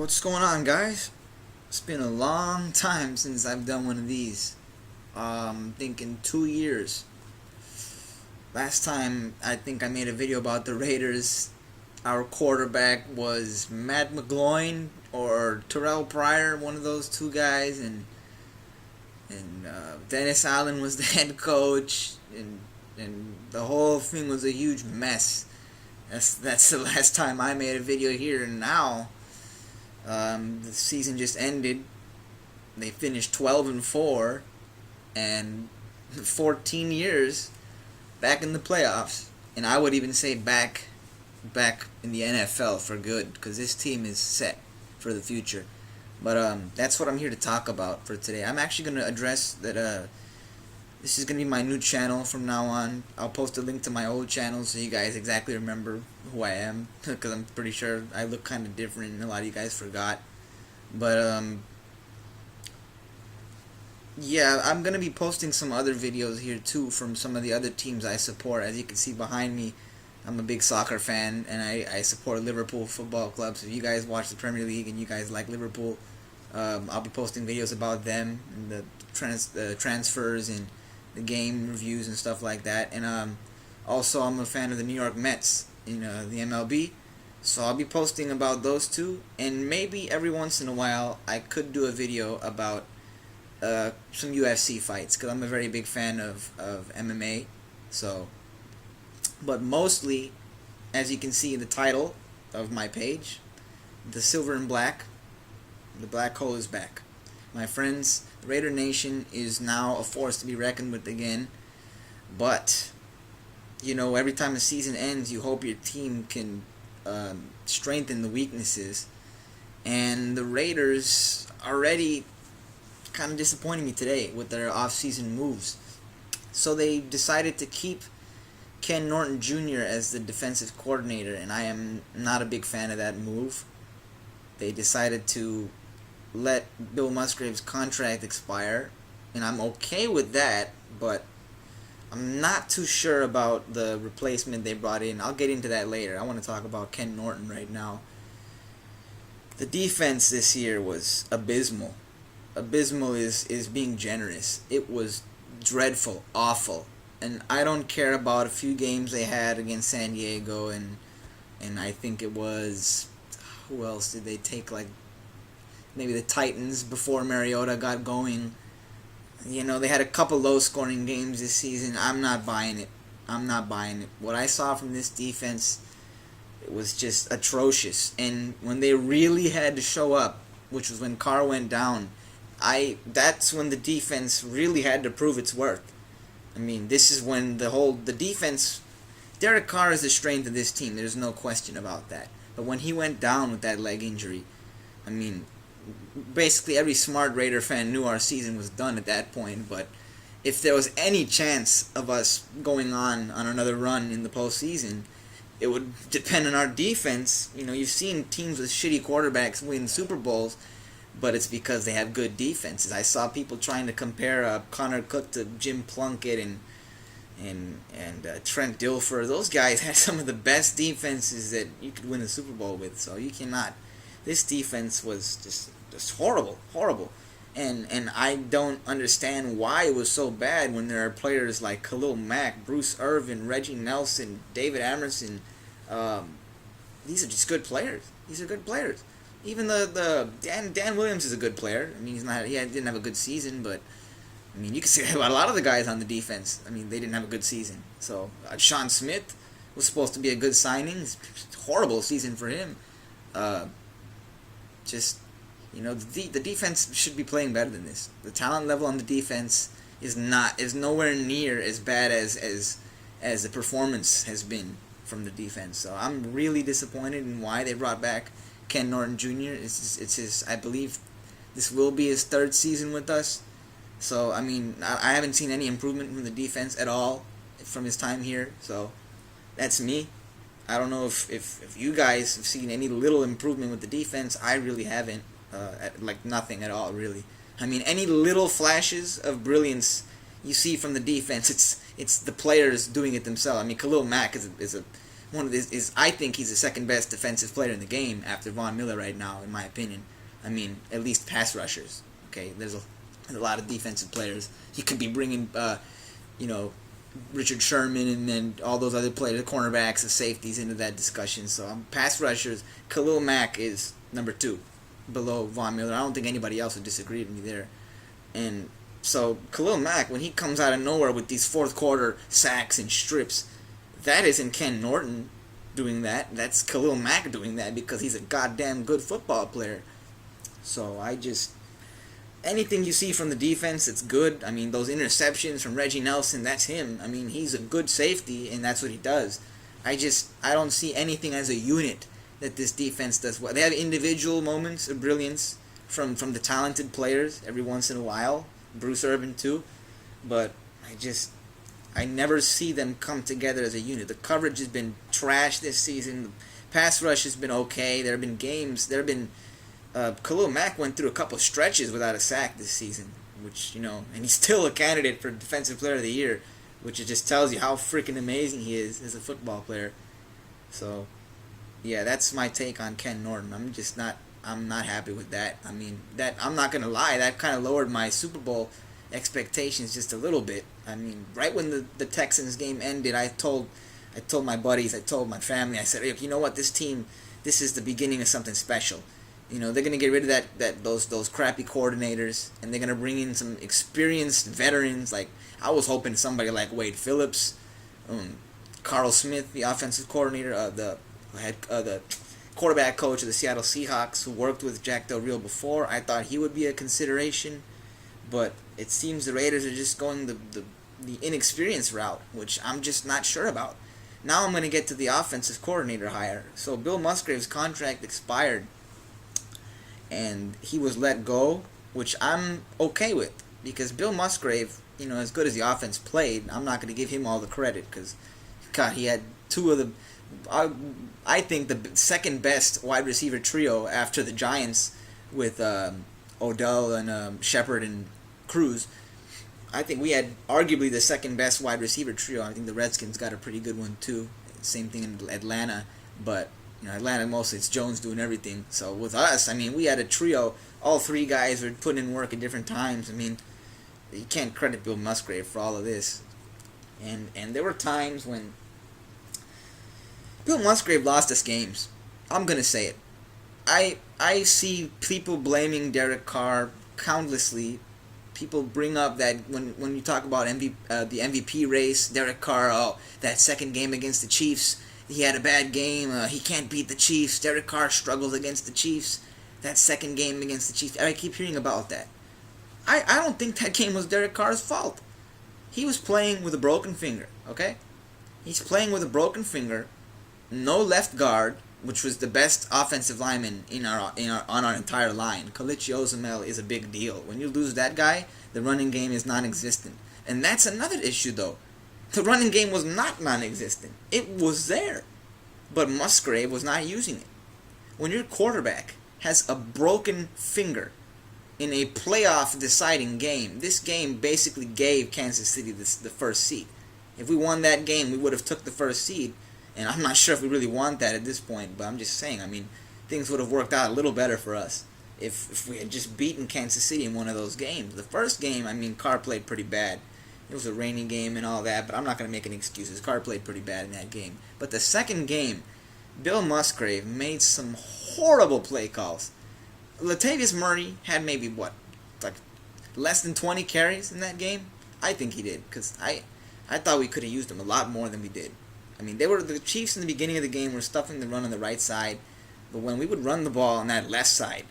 What's going on, guys? It's been a long time since I've done one of these. Thinking 2 years. Last time I think I made a video about the Raiders. Our quarterback was Matt McGloin or Terrell Pryor, one of those two guys, and Dennis Allen was the head coach, and the whole thing was a huge mess. That's the last time I made a video here, and now the season just ended. They finished 12-4, and 14 years back in the playoffs, and I would even say back in the NFL for good, because this team is set for the future. But that's what I'm here to talk about for today. I'm actually going to address that this is going to be my new channel from now on. I'll post a link to my old channel so you guys exactly remember who I am, because I'm pretty sure I look kind of different and a lot of you guys forgot. But yeah, I'm going to be posting some other videos here too from some of the other teams I support. As you can see behind me, I'm a big soccer fan, and I support Liverpool Football Club. So if you guys watch the Premier League and you guys like Liverpool, I'll be posting videos about them and the transfers and the game reviews and stuff like that. And also I'm a fan of the New York Mets in the MLB, so I'll be posting about those two. And maybe every once in a while I could do a video about some UFC fights, because I'm a very big fan of MMA. So, but mostly, as you can see in the title of my page, the silver and black, the black hole is back. My friends, the Raider Nation is now a force to be reckoned with again. But, you know, every time a season ends, you hope your team can strengthen the weaknesses. And the Raiders already kind of disappointed me today with their offseason moves. So they decided to keep Ken Norton Jr. as the defensive coordinator, and I am not a big fan of that move. They decided to let Bill Musgrave's contract expire, and I'm okay with that, but I'm not too sure about the replacement they brought in. I'll get into that later. I want to talk about Ken Norton right now. The defense this year was abysmal. Abysmal is being generous. It was dreadful, awful. And I don't care about a few games they had against San Diego, and I think it was, who else did they take, like maybe the Titans before Mariota got going. You know, they had a couple low-scoring games this season. I'm not buying it. I'm not buying it. What I saw from this defense, it was just atrocious. And when they really had to show up, which was when Carr went down, that's when the defense really had to prove its worth. I mean, this is when the defense, Derek Carr is the strength of this team. There's no question about that. But when he went down with that leg injury, I mean, basically every smart Raider fan knew our season was done at that point. But if there was any chance of us going on another run in the postseason, it would depend on our defense. You know, you've seen teams with shitty quarterbacks win Super Bowls, but it's because they have good defenses. I saw people trying to compare Connor Cook to Jim Plunkett and Trent Dilfer. Those guys had some of the best defenses that you could win a Super Bowl with. So you cannot. This defense was just horrible, horrible. And I don't understand why it was so bad when there are players like Khalil Mack, Bruce Irvin, Reggie Nelson, David Amerson. These are just good players. These are good players. Even the Dan Williams is a good player. I mean, didn't have a good season, but I mean, you can say about a lot of the guys on the defense. I mean, they didn't have a good season. So Sean Smith was supposed to be a good signing. It's a horrible season for him. Just, you know, the defense should be playing better than this. The talent level on the defense is nowhere near as bad as the performance has been from the defense. So I'm really disappointed in why they brought back Ken Norton Jr. It's his, I believe this will be his third season with us. So, I mean, I haven't seen any improvement from the defense at all from his time here. So, that's me. I don't know if you guys have seen any little improvement with the defense. I really haven't. Like nothing at all, really. I mean, any little flashes of brilliance you see from the defense, it's the players doing it themselves. I mean, Khalil Mack is a one of this is I think he's the second best defensive player in the game after Von Miller right now, in my opinion. I mean, at least pass rushers. Okay, there's a lot of defensive players. You could be bringing, you know, Richard Sherman and then all those other players, the cornerbacks, the safeties into that discussion. So pass rushers, Khalil Mack is number 2, below Von Miller. I don't think anybody else would disagree with me there. And so Khalil Mack, when he comes out of nowhere with these fourth quarter sacks and strips, that isn't Ken Norton doing that. That's Khalil Mack doing that because he's a goddamn good football player. So anything you see from the defense, it's good. I mean, those interceptions from Reggie Nelson, that's him. I mean, he's a good safety, and that's what he does. I don't see anything as a unit that this defense does well. They have individual moments of brilliance from the talented players every once in a while. Bruce Irvin too. But I never see them come together as a unit. The coverage has been trash this season. The pass rush has been okay. There have been games. Khalil Mack went through a couple stretches without a sack this season, which, and he's still a candidate for Defensive Player of the Year, which it just tells you how freaking amazing he is as a football player. So, yeah, that's my take on Ken Norton. I'm not happy with that. I mean, I'm not gonna lie, that kind of lowered my Super Bowl expectations just a little bit. I mean, right when the Texans game ended, I told my buddies, I told my family, I said, hey, you know what, this team, this is the beginning of something special. They're gonna get rid of those crappy coordinators, and they're gonna bring in some experienced veterans. Like, I was hoping somebody like Wade Phillips, Carl Smith, the offensive coordinator, the quarterback coach of the Seattle Seahawks, who worked with Jack Del Rio before. I thought he would be a consideration, but it seems the Raiders are just going the inexperienced route, which I'm just not sure about. Now I'm going to get to the offensive coordinator hire. So Bill Musgrave's contract expired, and he was let go, which I'm okay with, because Bill Musgrave, as good as the offense played, I'm not going to give him all the credit, because, God, he had two of the, I think, the second best wide receiver trio after the Giants with Odell and Shepard and Cruz. I think we had arguably the second best wide receiver trio. I think the Redskins got a pretty good one too. Same thing in Atlanta, but Atlanta mostly it's Jones doing everything. So with us, I mean, we had a trio. All three guys were putting in work at different times. I mean, you can't credit Bill Musgrave for all of this. And there were times when Bill Musgrave lost us games. I'm gonna say it. I see people blaming Derek Carr countlessly. People bring up that when you talk about the MVP race, Derek Carr, that second game against the Chiefs, he had a bad game. He can't beat the Chiefs. Derek Carr struggles against the Chiefs. That second game against the Chiefs, I keep hearing about that. I don't think that game was Derek Carr's fault. He was playing with a broken finger, okay? He's playing with a broken finger, no left guard, which was the best offensive lineman on our entire line. Kalichi Ozumel is a big deal. When you lose that guy, the running game is non-existent. And that's another issue, though. The running game was not non-existent. It was there. But Musgrave was not using it. When your quarterback has a broken finger in a playoff deciding game, this game basically gave Kansas City the first seed. If we won that game, we would have took the first seed. And I'm not sure if we really want that at this point, but I'm just saying, I mean, things would have worked out a little better for us if we had just beaten Kansas City in one of those games. The first game, I mean, Carr played pretty bad. It was a rainy game and all that, but I'm not going to make any excuses. Carr played pretty bad in that game. But the second game, Bill Musgrave made some horrible play calls. Latavius Murray had maybe, less than 20 carries in that game? I think he did, because I thought we could have used him a lot more than we did. I mean, the Chiefs in the beginning of the game were stuffing the run on the right side, but when we would run the ball on that left side,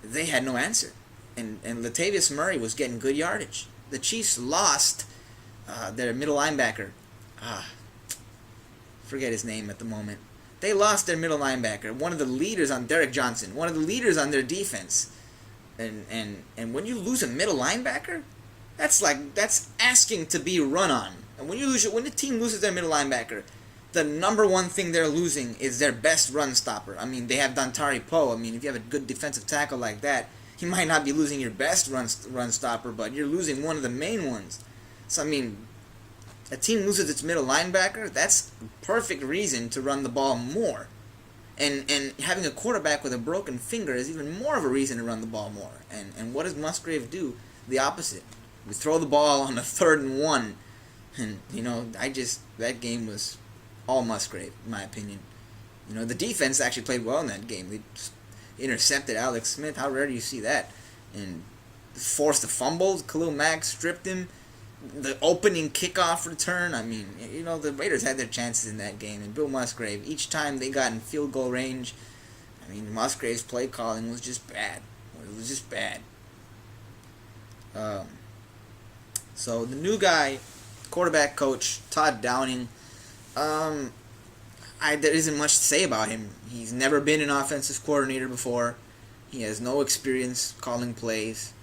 they had no answer. And Latavius Murray was getting good yardage. The Chiefs lost their middle linebacker. Forget his name at the moment. They lost their middle linebacker, one of the leaders on Derek Johnson, one of the leaders on their defense. And when you lose a middle linebacker, that's asking to be run on. And when the team loses their middle linebacker, the number one thing they're losing is their best run stopper. I mean, they have Dontari Poe. I mean, if you have a good defensive tackle like that, you might not be losing your best run stopper, but you're losing one of the main ones. So, I mean, A team loses its middle linebacker, that's a perfect reason to run the ball more. And having a quarterback with a broken finger is even more of a reason to run the ball more. And what does Musgrave do? The opposite. We throw the ball on a 3rd and 1. And, that game was all Musgrave, in my opinion. The defense actually played well in that game. They intercepted Alex Smith. How rare do you see that? And forced a fumble. Khalil Mack stripped him. The opening kickoff return, the Raiders had their chances in that game. And Bill Musgrave, each time they got in field goal range, Musgrave's play calling was just bad. It was just bad. So the new guy, quarterback coach, Todd Downing, there isn't much to say about him. He's never been an offensive coordinator before. He has no experience calling plays.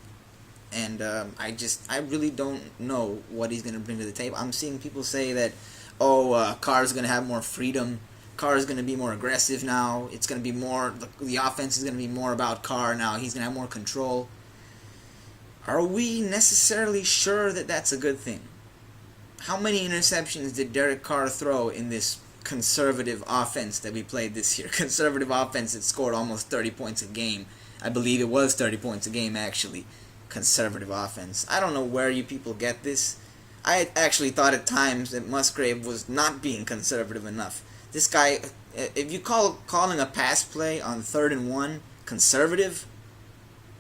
And I really don't know what he's going to bring to the table. I'm seeing people say that, Carr's going to have more freedom. Carr's going to be more aggressive now. It's going to be more, the offense is going to be more about Carr now. He's going to have more control. Are we necessarily sure that that's a good thing? How many interceptions did Derek Carr throw in this conservative offense that we played this year? Conservative offense that scored almost 30 points a game. I believe it was 30 points a game, actually. Conservative offense. I don't know where you people get this. I actually thought at times that Musgrave was not being conservative enough. This guy, if you calling a pass play on 3rd and 1 conservative,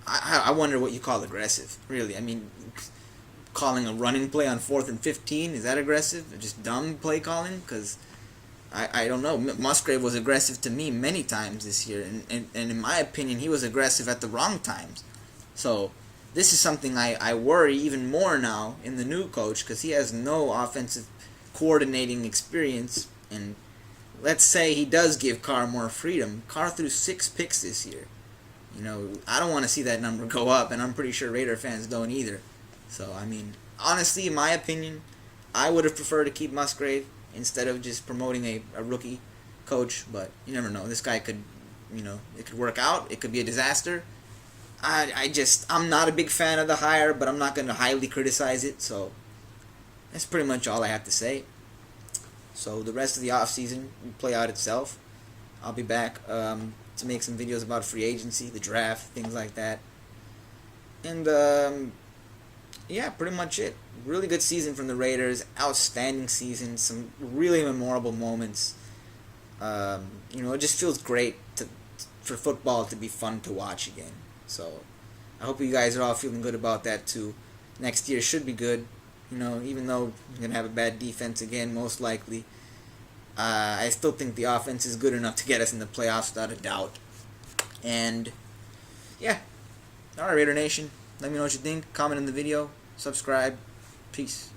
I wonder what you call aggressive, really. Calling a running play on 4th and 15, is that aggressive? Just dumb play calling? Because I don't know. Musgrave was aggressive to me many times this year, and in my opinion, he was aggressive at the wrong times. So this is something I worry even more now in the new coach, because he has no offensive coordinating experience. And let's say he does give Carr more freedom. Carr threw 6 picks this year. I don't want to see that number go up, and I'm pretty sure Raider fans don't either. So, honestly, in my opinion, I would have preferred to keep Musgrave instead of just promoting a rookie coach. But you never know. This guy could, it could work out. It could be a disaster. I'm not a big fan of the hire, but I'm not going to highly criticize it. So that's pretty much all I have to say. So the rest of the offseason will play out itself. I'll be back to make some videos about free agency, the draft, things like that. And pretty much it. Really good season from the Raiders. Outstanding season. Some really memorable moments. It just feels great for football to be fun to watch again. So, I hope you guys are all feeling good about that too. Next year should be good, even though we're going to have a bad defense again, most likely. I still think the offense is good enough to get us in the playoffs without a doubt. And, alright, Raider Nation. Let me know what you think. Comment in the video. Subscribe. Peace.